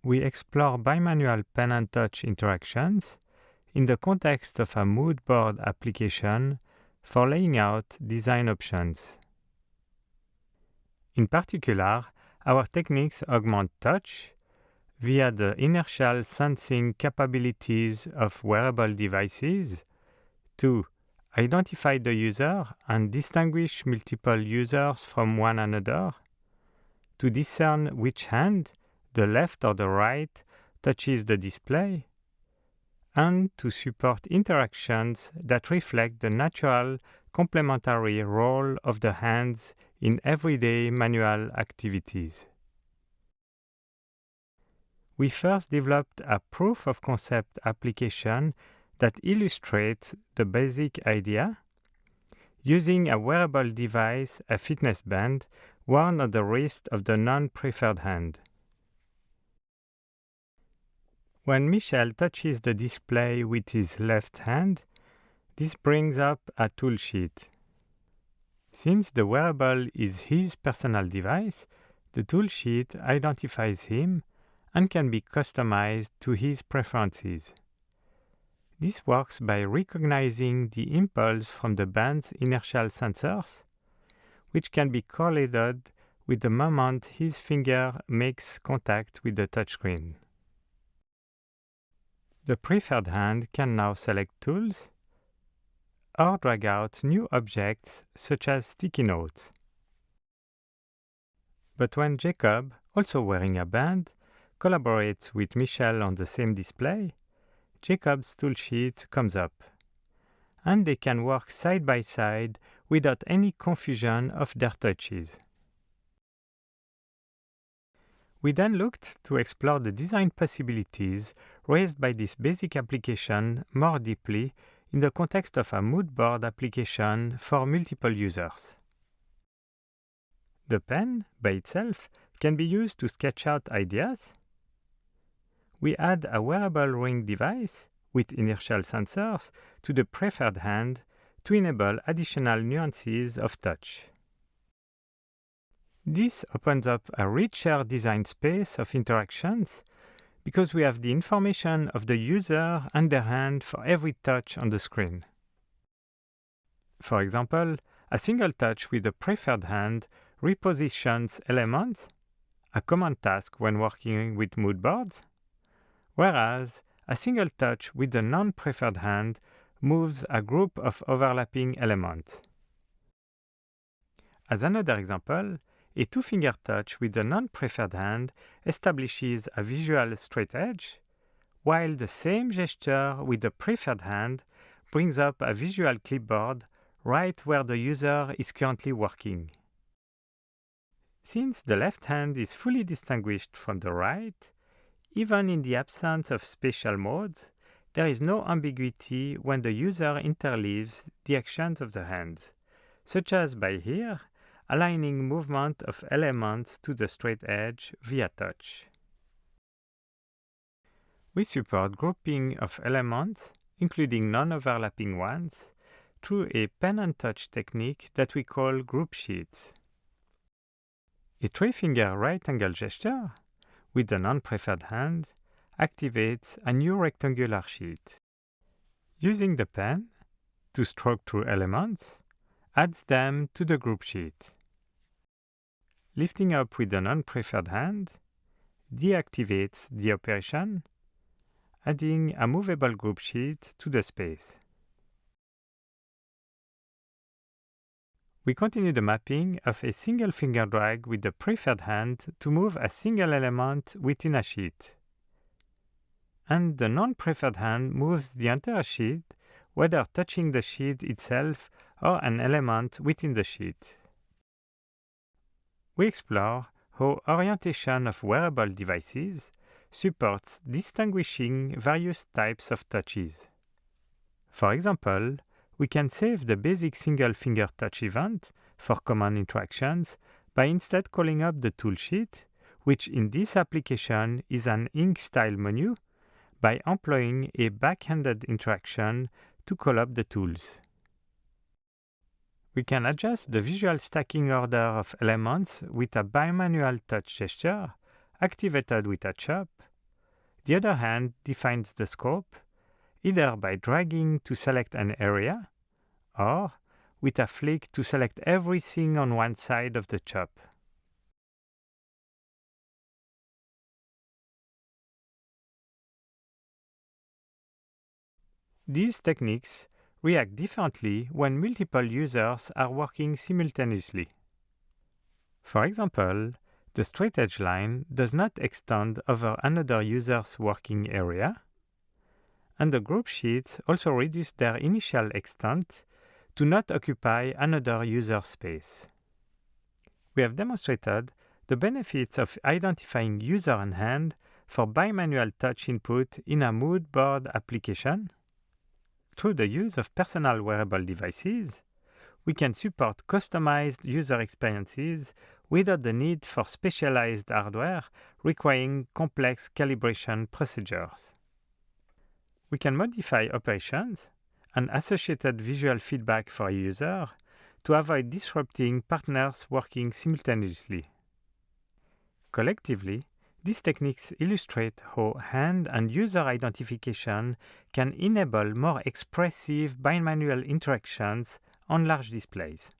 we explore bimanual pen and touch interactions in the context of a mood board application for laying out design options. In particular, our techniques augment touch via the inertial sensing capabilities of wearable devices to identify the user and distinguish multiple users from one another, to discern which hand, the left or the right, touches the display, and to support interactions that reflect the natural complementary role of the hands in everyday manual activities. We first developed a proof-of-concept application that illustrates the basic idea, using a wearable device, a fitness band, worn on the wrist of the non-preferred hand. When Michel touches the display with his left hand, this brings up a toolsheet. Since the wearable is his personal device, the toolsheet identifies him and can be customized to his preferences. This works by recognizing the impulse from the band's inertial sensors, which can be correlated with the moment his finger makes contact with the touchscreen. The preferred hand can now select tools or drag out new objects such as sticky notes. But when Jacob, also wearing a band, collaborates with Michel on the same display, Jacob's toolsheet comes up, and they can work side by side without any confusion of their touches. We then looked to explore the design possibilities raised by this basic application more deeply in the context of a mood board application for multiple users. The pen, by itself, can be used to sketch out ideas. We add a wearable ring device with inertial sensors to the preferred hand to enable additional nuances of touch. This opens up a richer design space of interactions because we have the information of the user and their hand for every touch on the screen. For example, a single touch with the preferred hand repositions elements, a common task when working with mood boards, whereas a single touch with the non-preferred hand moves a group of overlapping elements. As another example, a two-finger touch with the non-preferred hand establishes a visual straight edge, while the same gesture with the preferred hand brings up a visual clipboard right where the user is currently working. Since the left hand is fully distinguished from the right, even in the absence of spatial modes, there is no ambiguity when the user interleaves the actions of the hand, such as by here, aligning movement of elements to the straight edge via touch. We support grouping of elements, including non-overlapping ones, through a pen and touch technique that we call group sheets. A three-finger right-angle gesture with the non-preferred hand activates a new rectangular sheet. Using the pen to stroke through elements adds them to the group sheet. Lifting up with the non-preferred hand deactivates the operation, adding a movable group sheet to the space. We continue the mapping of a single finger drag with the preferred hand to move a single element within a sheet. And the non-preferred hand moves the entire sheet, whether touching the sheet itself or an element within the sheet. We explore how orientation of wearable devices supports distinguishing various types of touches. For example, we can save the basic single finger touch event for common interactions by instead calling up the toolsheet, which in this application is an ink style menu, by employing a back-handed interaction to call up the tools. We can adjust the visual stacking order of elements with a bimanual touch gesture activated with a chop The other hand defines the scope, either by dragging to select an area, or with a flick to select everything on one side of the chop. These techniques react differently when multiple users are working simultaneously. For example, the straight edge line does not extend over another user's working area, and the group sheets also reduce their initial extent to not occupy another user's space. We have demonstrated the benefits of identifying user and hand for bimanual touch input in a mood board application. Through the use of personal wearable devices, we can support customized user experiences without the need for specialized hardware requiring complex calibration procedures. We can modify operations and associated visual feedback for a user to avoid disrupting partners working simultaneously. Collectively, these techniques illustrate how hand and user identification can enable more expressive bimanual interactions on large displays.